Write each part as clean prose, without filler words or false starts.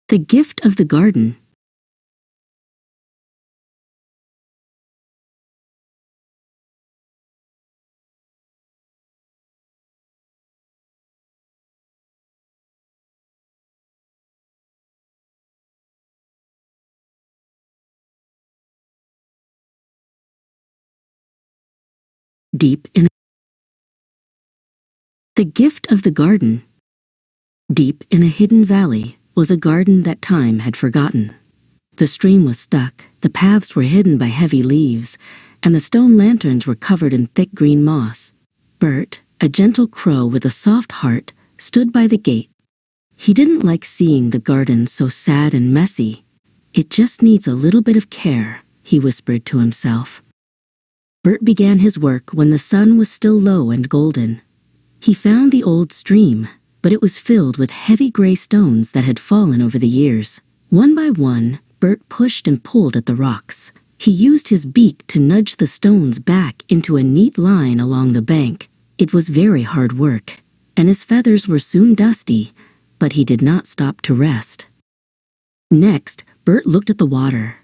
The gift of the garden. Deep in The gift of the garden. Deep in a hidden valley was a garden that time had forgotten. The stream was stuck, the paths were hidden by heavy leaves, and the stone lanterns were covered in thick green moss. Bert, a gentle crow with a soft heart, stood by the gate. He didn't like seeing the garden so sad and messy. "It just needs a little bit of care," he whispered to himself. Bert began his work when the sun was still low and golden. He found the old stream, but it was filled with heavy gray stones that had fallen over the years. One by one, Bert pushed and pulled at the rocks. He used his beak to nudge the stones back into a neat line along the bank. It was very hard work, and his feathers were soon dusty, but he did not stop to rest. Next, Bert looked at the water.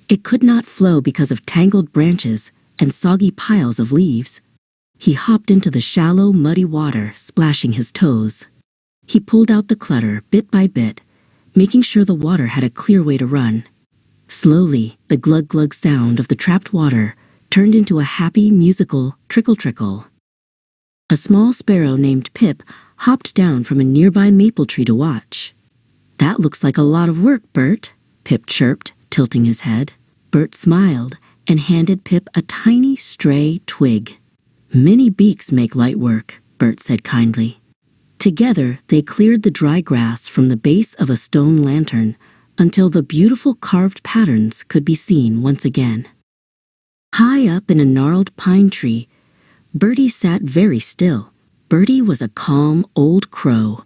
It could not flow because of tangled branches and soggy piles of leaves. He hopped into the shallow, muddy water, splashing his toes. He pulled out the clutter bit by bit, making sure the water had a clear way to run. Slowly, the glug-glug sound of the trapped water turned into a happy, musical trickle-trickle. A small sparrow named Pip hopped down from a nearby maple tree to watch. "That looks like a lot of work, Bert," Pip chirped, tilting his head. Bert smiled and handed Pip a tiny, stray twig. "Many beaks make light work," Bert said kindly. Together, they cleared the dry grass from the base of a stone lantern until the beautiful carved patterns could be seen once again. High up in a gnarled pine tree, Bertie sat very still. Bertie was a calm old crow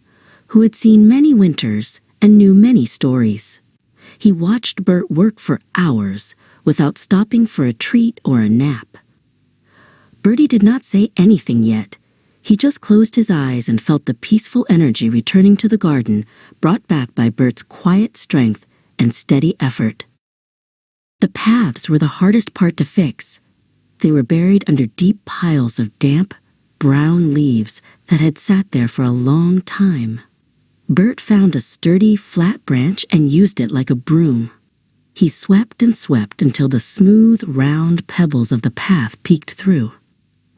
who had seen many winters and knew many stories. He watched Bert work for hours without stopping for a treat or a nap. Bertie did not say anything yet. He just closed his eyes and felt the peaceful energy returning to the garden, brought back by Bert's quiet strength and steady effort. The paths were the hardest part to fix. They were buried under deep piles of damp, brown leaves that had sat there for a long time. Bert found a sturdy, flat branch and used it like a broom. He swept and swept until the smooth, round pebbles of the path peeked through.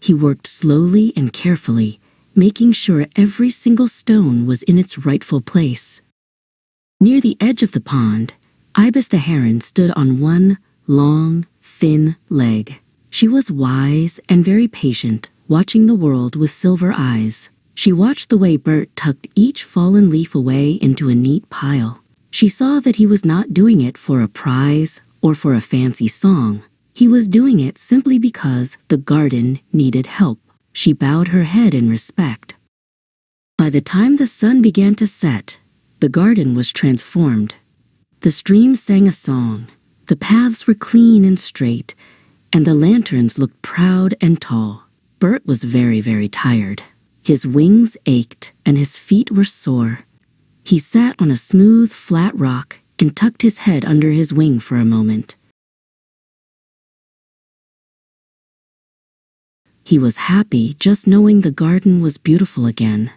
He worked slowly and carefully, making sure every single stone was in its rightful place. Near the edge of the pond, Ibis the heron stood on one long, thin leg. She was wise and very patient, watching the world with silver eyes. She watched the way Bert tucked each fallen leaf away into a neat pile. She saw that he was not doing it for a prize or for a fancy song. He was doing it simply because the garden needed help. She bowed her head in respect. By the time the sun began to set, the garden was transformed. The stream sang a song, the paths were clean and straight, and the lanterns looked proud and tall. Bert was very, very tired. His wings ached and his feet were sore. He sat on a smooth, flat rock and tucked his head under his wing for a moment. He was happy just knowing the garden was beautiful again.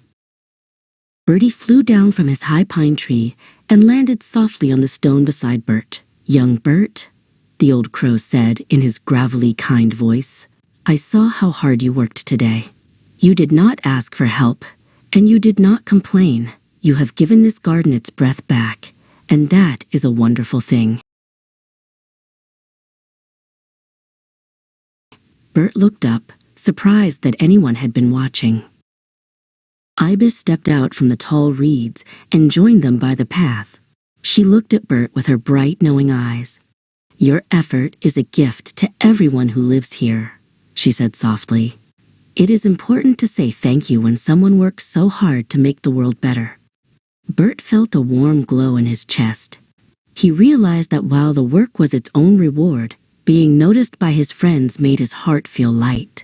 Bertie flew down from his high pine tree and landed softly on the stone beside Bert. "Young Bert," the old crow said in his gravelly, kind voice, "I saw how hard you worked today. You did not ask for help, and you did not complain. You have given this garden its breath back, and that is a wonderful thing." Bert looked up, surprised that anyone had been watching. Ibis stepped out from the tall reeds and joined them by the path. She looked at Bert with her bright, knowing eyes. "Your effort is a gift to everyone who lives here," she said softly. "It is important to say thank you when someone works so hard to make the world better." Bert felt a warm glow in his chest. He realized that while the work was its own reward, being noticed by his friends made his heart feel light.